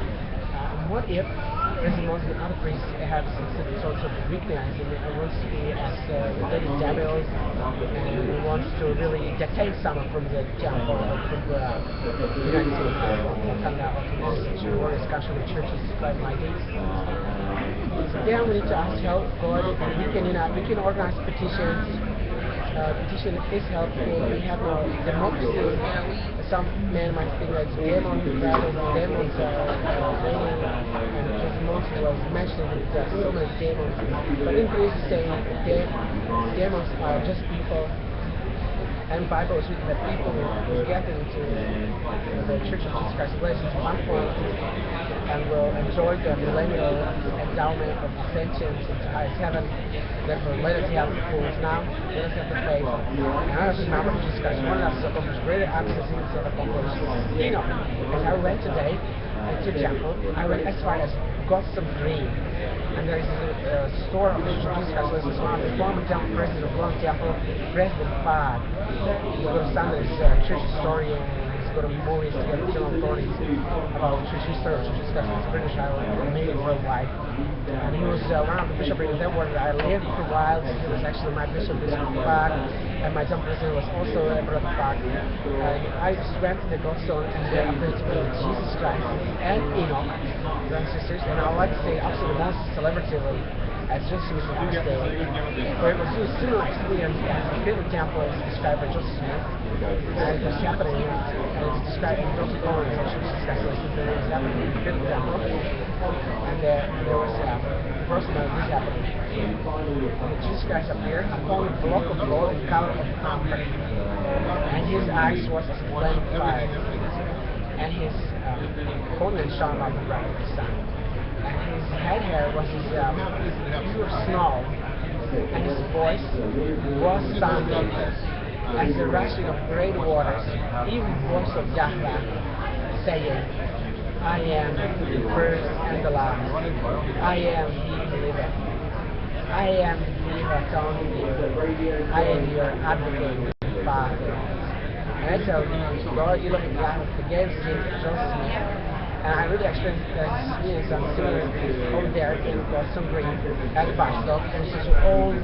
What if there's a Muslim other priests have some sorts of weakness and wants to be as the devils and wants to really detain someone from the temple or from the United States or Canada or from this glorious country the churches like my deeds. So then we need to ask help God. We can organize petitions. Petition is helpful. We have no democracy. Some men might think that demons rather than demons are reigning, and as Moses was mentioning that there are so many demons. But in Greece is saying demons are just people. And Bible is written that people will get into the Church of Jesus Christ at one point and will enjoy the millennial endowment of ascension into highest heaven. Therefore, let us have the fools now, let us have the faith, and let us remember Jesus Christ wanted us to accomplish greater acts as He himself accomplished. You know, as I went today to the temple, I went as far as Gotham Green. And there is a store of Jesus Christ. This is one of the former temple president of one temple, President Fad. He's got a son that is a church historian. He's got a movies together with general authorities about church history of Jesus Christ. It's British Island and maybe worldwide. And he was one of the bishops in that where I lived for a while. He was actually my bishop, Bishop Fad. And my temple president was also Brother Fad. And I just went to the Godstone and there appeared to be Jesus Christ and Enoch, brothers and sisters. And I would like to say absolutely most celebratively as Joseph Smith was saying, where it was a similar experience as the Fifth Temple is described by Joseph Smith, and it was happening, and it's described in Joseph Lawrence, actually discussed this, that it was happening in the Fifth Temple, and there was approximately this happening. Jesus Christ appeared upon a block of gold in color of amber, and his eyes was as a flame of fire, and his countenance shone like the bright of the sun, and his head hair was as pure snow, and his voice was sounding as the rushing of great waters, even the voice of Yahweh, saying, I am the first and the last. I am he who liveth. I am he who atones for you. I am your advocate, Father. And so, Lord, you look at Yahweh forgives sins of Joseph Smith. And I really experienced some similar over there in Boston Green at Baksay. There was such an old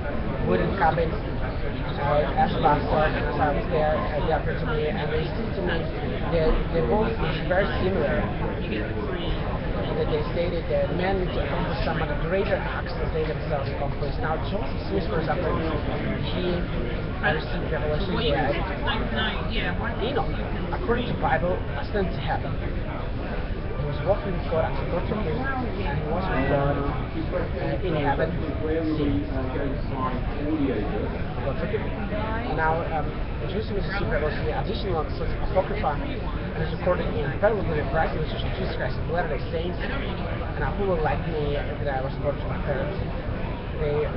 wooden cabin at Baksay, and as I was there, they appeared to me, and they said to me they both look very similar. That they stated that men need to accomplish some of the greater acts that they themselves accomplish. Now, Joseph Smith, for example, he received revelation that Enoch, according to the Bible, ascended to heaven. He was walking with God after God took him, and he was with God in heaven. God took him. And now, Joseph Smith received revelation, additional sort of apocrypha, and it's recorded in incredible writing, which is Jesus Christ, the Latter-day Saints, and who will like me that I was born to my parents. They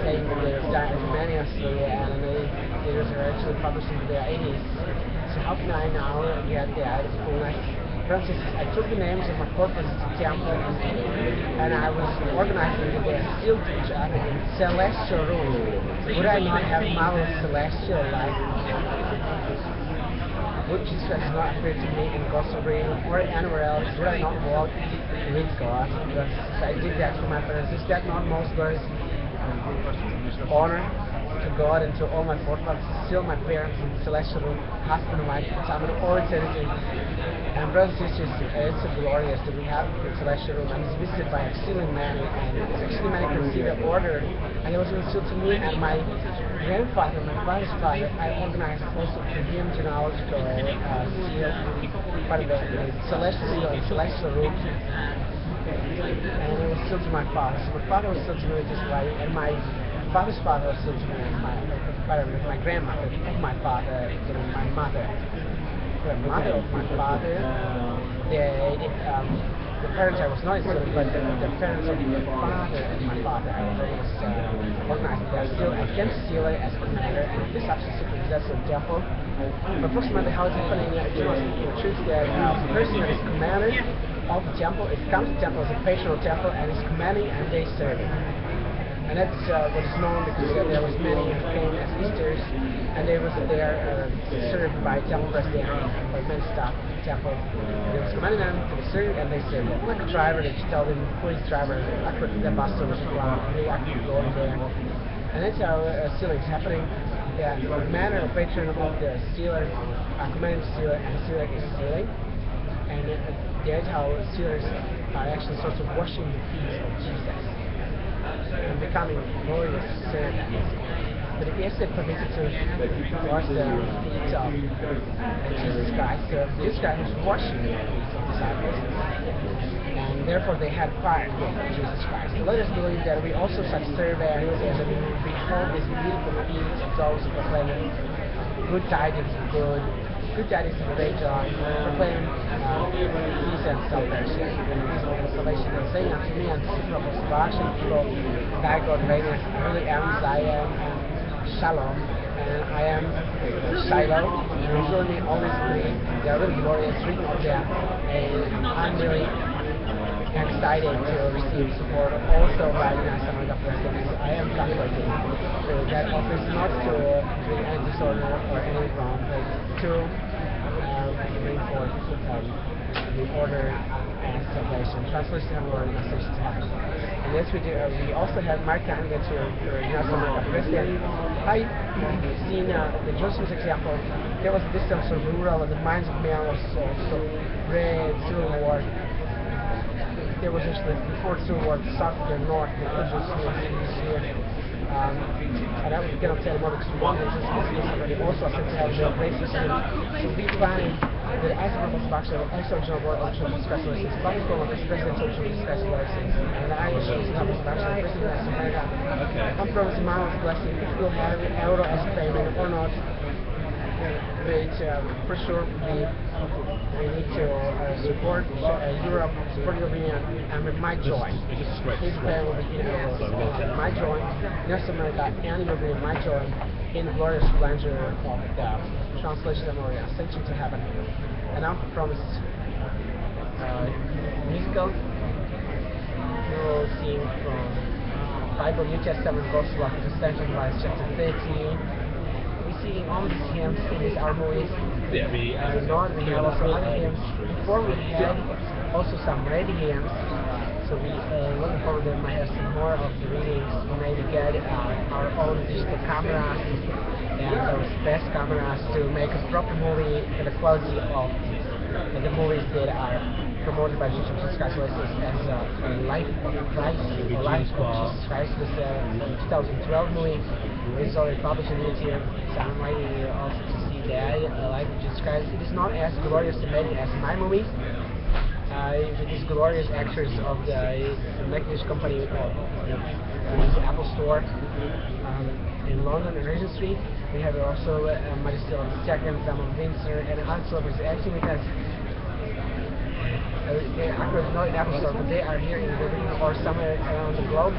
saying that they were dying humaniously, and they were actually published in the 80s. So how can I now get the fullness? Francis, I took the names of my corpus to temple, and I was organizing the sealed to each other in celestial rooms. Would I not have marvelous celestial life? Would Jesus Christ not appear to me in God's arena or anywhere else? Would I not walk with God? Because I did that for my parents. Is that not most glorious honor to God and to all my forefathers? Still my parents in the celestial room, husband and wife, time and all eternity. And brothers and sisters, it's so glorious that we have the celestial room, and it's visited by exceeding many, and exceeding many can see the order, and it was revealed to me and my grandfather, my father's father. I organized also for him genealogical seal, part of the celestial seal and celestial room, and it was still to my father. So my father was still to me just right, and my father's father was still to me, and my grandmother of my father, my mother. The mother of my father, the parents I was not still, but the parents of the father of my father, I was organized there. Still, I came to seal it as a commander, and this absolutely possesses a temple. Approximately how it's happening, the truth that the person that is commander of the temple, it comes to the temple as a patron of the temple, and is commanding, and they serve it. And that's what is known because there was many who came as visitors, and they was there served by temple president or men staff temple. They was commanding them to be served, and they served them. Like a driver, they just tell them who is driver, I could the bus service around, I could go in there. And that's how sealing is happening. The manner of patron of the sealer, commanding the sealer, and the sealer is sealing. And that's how sealers are actually sort of washing the feet of Jesus and becoming glorious servants. But if yes, they permitted to wash the feet of Jesus Christ, Jesus Christ was washing the feet of the disciples, and therefore they had part with Jesus Christ. So let us believe that we also such servants, and we will behold these beautiful feet of those who proclaim good tidings of good. Good tidings of great joy, proclaiming peace and salvation. Salvation and saying unto me and to people of action, people, thy God reigneth. I really am Zion and Shalom, and I am Shiloh. And it's really all these three. They are really glorious, written of them, and I'm really excited to receive support also by the National President. I am calculating that office not to bring any disorder or any wrong, but to bring forth the order and salvation. Translation of Lord and message to heaven. And yes, we do. We also have Mark candidate to National President. I've seen the Joseph's example. There was a distance from rural, and the minds of men was so red, civil war. there was actually before towards south and north, the Egypt here. And I cannot tell more because one is already also since I have no places. So we planning that as a purpose Baksay, ex-original board of social specialists, Pakistan as president of social specialists, and I was Baksay, president of America. I'm from the amount of blessing if you have an euro as payment or not. But for sure we need to support Europe, support the European Union, and we might join. This plan will be might join, North America and European might join in the glorious splendor of the translation memorial ascension to heaven. And I'm promised musical. We will sing from Bible New Testament Gospel of the Second Rise, chapter 13. Singing all these hymns in these our movies. Yeah, we have also other hymns. Before we had also some ready hymns, so we looking forward to might have some more of the readings. We maybe get our own digital cameras and those best cameras to make a proper movie and the quality of the movies that are promoted by Jesus Christ as Life of Christ or Life of Jesus Christ. This 2012 movie is already published in YouTube, so I'm waiting also to see that Life of Jesus Christ. It is not as glorious and amazing as my movie. With these glorious actors of the Macintosh company the Apple Store in London, Regent Street. We have also Magistel II, Zaman Windsor, and also is acting with us. They are not in Apple Store, but they are here in Berlin or somewhere around the globe.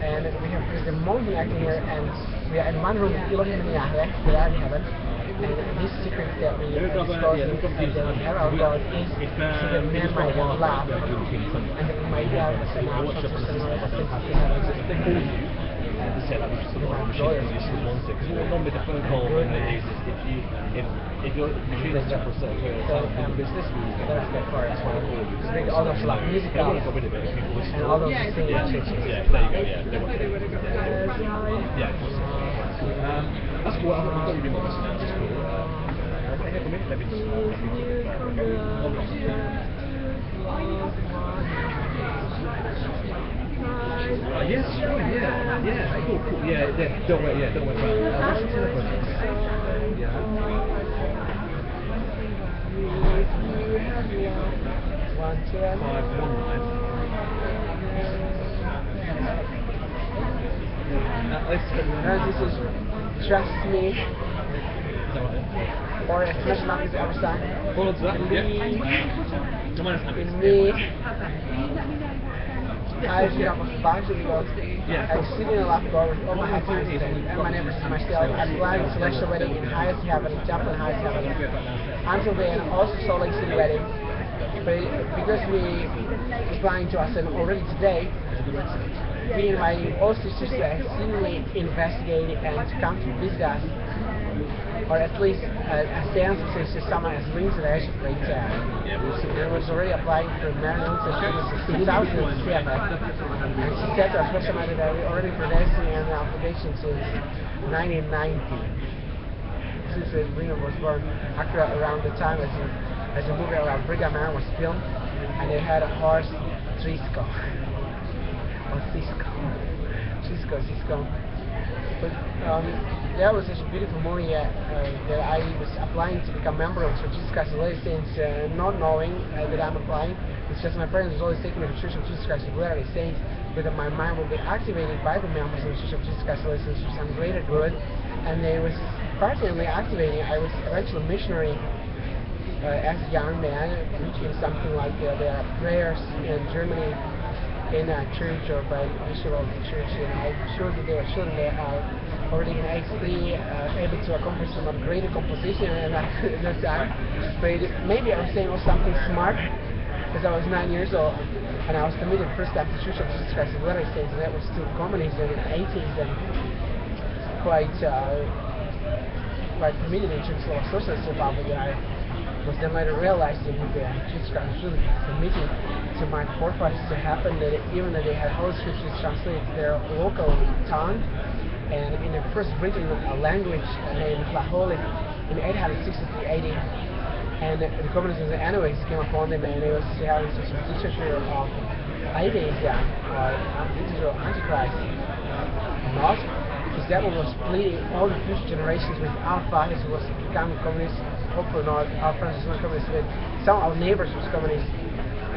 And we have the movie acting here, and we are in one room, Elohim and Yahweh, that are in heaven. And this secret that we disclose and that we have our God is so that men might have love, and that we might have a seminar of heaven. Set up just the machine because you still want it. Because normally the phone call when they use is if your machine is set for a certain period of time in business, that's why I call you. Because all those like music they want to get rid of it if people listen. And all those things. Yeah, there you go. Yeah, they want to. Yeah. That's cool. I've got you doing this now. That's cool. Okay, come in. Let me just. Yes, sure, yeah, cool, don't worry about it. What's your telephone? Yeah. 519. This is Trust Me. Is that right? Or Smash Mouth is ever signed. Hold on to that. In me. I was Baksay because I was sitting in a laptop with all my headphones and my neighbors and myself. I'm planning celestial wedding in highest heaven, jumping highest heaven. Until then, also Salt Lake City wedding. But because we are planning to ascend already today, we invite all sisters to seriously investigate and to come to visit us. Or at least a seance since someone has brings the age of great and was already applying for Maryland since 2007. And she said to us first time that we already progressing an application since 1990. Since Reno was born, actually around the time as a movie about Brigham Young was filmed, and they had a horse Trisco. Or Cisco. But that was such a beautiful movie that I was applying to become a member of Church of Jesus Christ of Latter-day Saints, not knowing that I'm applying. It's just my parents always taking me to Church of Jesus Christ of Latter-day Saints, but my mind will be activated by the members of the Church of Jesus Christ of Latter-day Saints for some greater good, and they was partially activating. I was eventually a missionary as a young man, preaching something like their prayers in Germany in a church or by bishop of the church, and I'm sure that there were children that are already in age 3 able to accomplish some greater composition and at that time. But maybe I was saying something smart because I was 9 years old and I was committed first time to Church of Jesus Christ of Latter-day Saints, and that was still communism in the 80s and quite committed in terms of socialist republic. And I was then later realizing that Jesus Christ was really committed to my forefathers to happen, that even though they had Holy Scriptures translated to their local tongue, and in the first written language named Laholi in 863 AD, And the communists anyways came upon them, and they was having such a dictator of atheism or digital antichrist. Not because the devil was pleading all the future generations with our fathers who was becoming communists, hopefully not our friends who were communists, with some of our neighbors who was communists.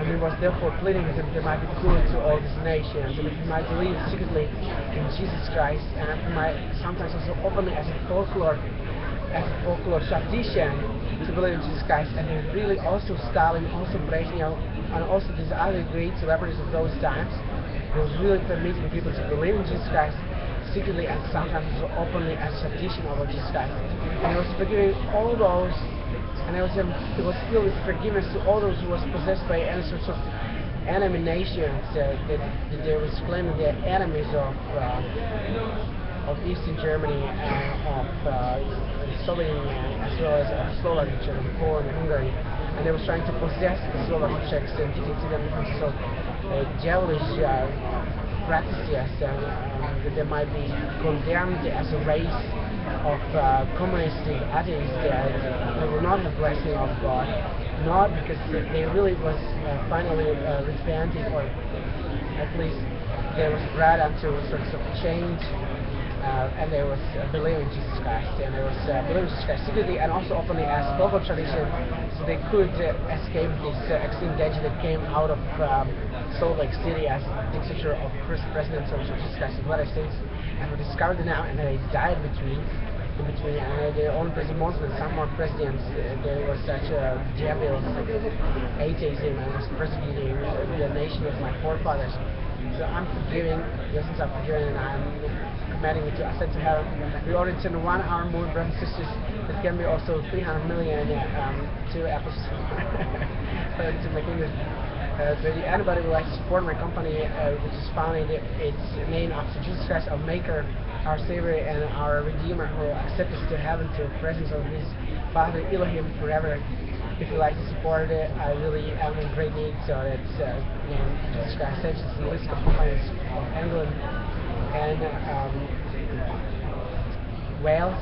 And we was therefore pleading that they might be good to all these nations, and that we might believe secretly in Jesus Christ, and that we might sometimes also openly as a folklore tradition to believe in Jesus Christ. And they really also Stalin, also Brezhnev, and also these other great celebrities of those times, they was really permitting people to believe in Jesus Christ secretly and sometimes also openly as a tradition of Jesus Christ. And it was forgiving all those. And it was filled with forgiveness to all those who was possessed by any sorts of enemy nations that they was claiming they're enemies of Eastern Germany and of Soviet Union, as well as of Slovak Germany, Poland and Hungary. And they was trying to possess the Slovak Czechs and teaching to them some devilish practices, and that they might be condemned as a race of communistic atheists that will not have blessing of God, not because they really was finally repented, or at least they was brought unto sorts of change, and they was believing in Jesus Christ, and they was believing in Jesus Christ secretly and also openly as local tradition, so they could escape this extreme danger that came out of Salt Lake City as dictator of first president of Jesus Christ of the United States, and we discovered it now, and they died in between, and their own president, and some more presidents, there was such a devil atheism and was persecuting the nation of my forefathers. So I'm forgiving, since I'm forgiving, and I'm committing to ascend to heaven. We already turned 1 hour more, brothers and sisters. That can be also 300 million to episodes to make English. But if anybody would like to support my company, which is founded, it's named after Jesus Christ, our Maker, our Savior, and our Redeemer, who accepts us to heaven, to the presence of His Father Elohim forever. If you'd like to support it, I really am in great need. So it's named Jesus Christ Saves Us, and list of companies of England and Wales.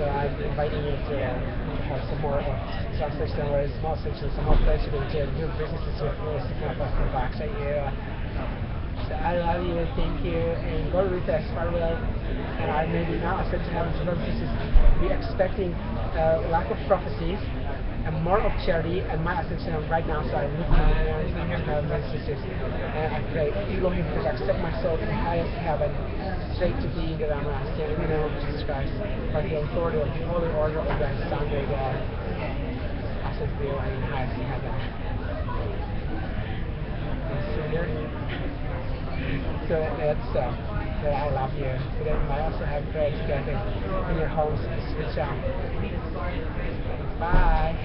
So I'm inviting you to have some more translation or small sections, some more pleasure to do businesses with from Baksay here. So I love you, thank you, and God with us, farewell. And I maybe now I said to heaven, so brothers and sisters, be expecting lack of prophecies and more of charity, and my attention right now, so I lift my hands to brothers and sisters, and I pray, Elohim, because I accept myself in the highest heaven, straight to be that I'm standing in the name of Jesus Christ, by the authority of the holy order of thy Son, thy God. I said to be in the highest heaven. So that's that I love you. So that we might also have prayer together in your homes. Switch on. Bye.